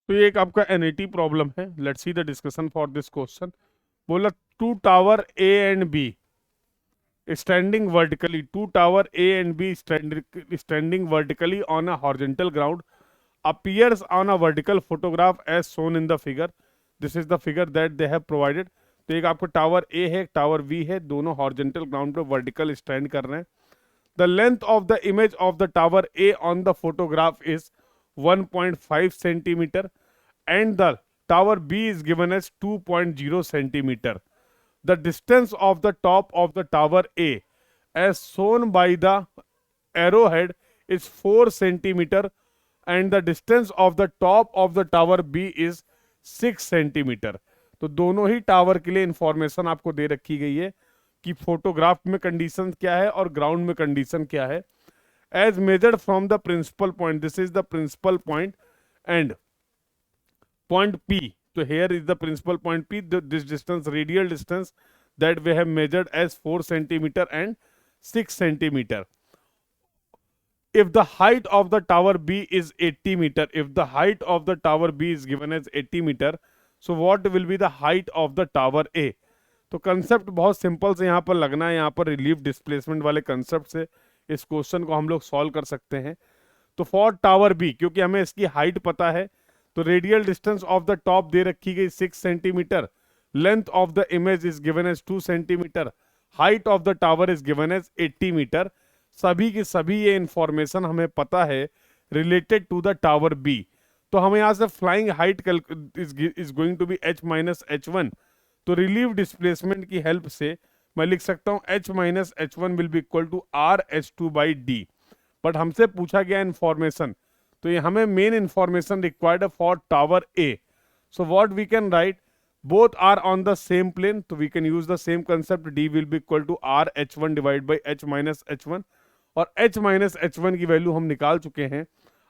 तो ये एक आपका एनईटी प्रॉब्लम है। Let's see the discussion for this question. बोला two tower A and B standing vertically, two tower A and B standing vertically on a horizontal ground appears on a vertical photograph as shown in the figure. This is the figure that they have provided. तो एक आपको tower A है, tower B है, दोनों horizontal ground पे vertical stand कर रहे हैं। The length of the image of the tower A on the photograph is 1.5 centimeter and the tower B is given as 2.0 centimeter. The distance of the top of the tower A as shown by the arrowhead is 4 centimeter and the distance of the top of the tower B is 6 centimeter. तो दोनों ही tower के लिए information आपको दे रखी गई है कि photograph में कंडीशन क्या है और ग्राउंड में कंडीशन क्या है। As measured from the principal point, this is the principal point and point P. So here is the principal point P. This distance, radial distance that we have measured as 4 centimeter and 6 centimeter. If the height of the tower B is 80 meter, if the height of the tower B is given as 80 meter, so what will be the height of the tower A? तो concept बहुत simple से यहाँ पर लगना है, यहाँ पर relief displacement वाले कंसेप्ट से इस क्वेश्चन को हम लोग सॉल्व कर सकते हैं। तो फॉर टावर बी, क्योंकि हमें इसकी हाइट पता है, तो radial distance of the top दे रखी गई 6 centimetre, length of the image is given as 2 centimetre, height of the tower is given as 80 metre. सभी की सभी ये इंफॉर्मेशन हमें पता है related to the tower B. तो हमें यहाँ से flying height is going to be h minus h1। तो रिलीव डिस्प्लेसमेंट की हेल्प से मैं लिख सकता हूँ h minus h1 will be equal to R h2 by D. But हमसे पूछा गया इंफॉर्मेशन, तो ये हमें main information required for tower A. So what we can write, both are on the same plane, तो we can use the same concept, D will be equal to R h1 divide by h minus h1। और h minus h1 की value हम निकाल चुके हैं।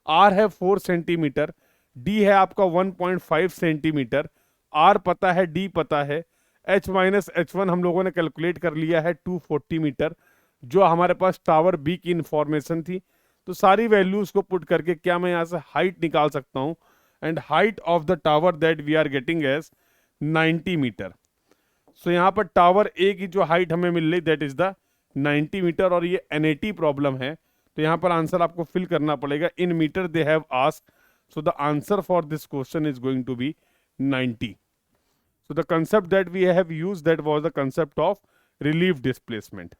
r है 4 centimetre, d है आपका 1.5 सेंटीमीटर, r पता है, d पता है, h माइनस h1 हम लोगों ने कैलकुलेट कर लिया है 240 मीटर, जो हमारे पास टावर बी की इंफॉर्मेशन थी। तो सारी वैल्यूज को पुट करके क्या मैं यहाँ से हाइट निकाल सकता हूँ, and height of the tower that we are getting as 90 metre. So यहाँ पर टावर ए की जो हाइट हमें मिल रही दैट इज द 90 मीटर, और ये एनएटी प्रॉब्लम है, तो यहाँ पर आंसर आपको फिल करना पड़ेगा in metre they have asked. So the answer for this question is going to be 90. So the concept that we have used, that was the concept of relief displacement.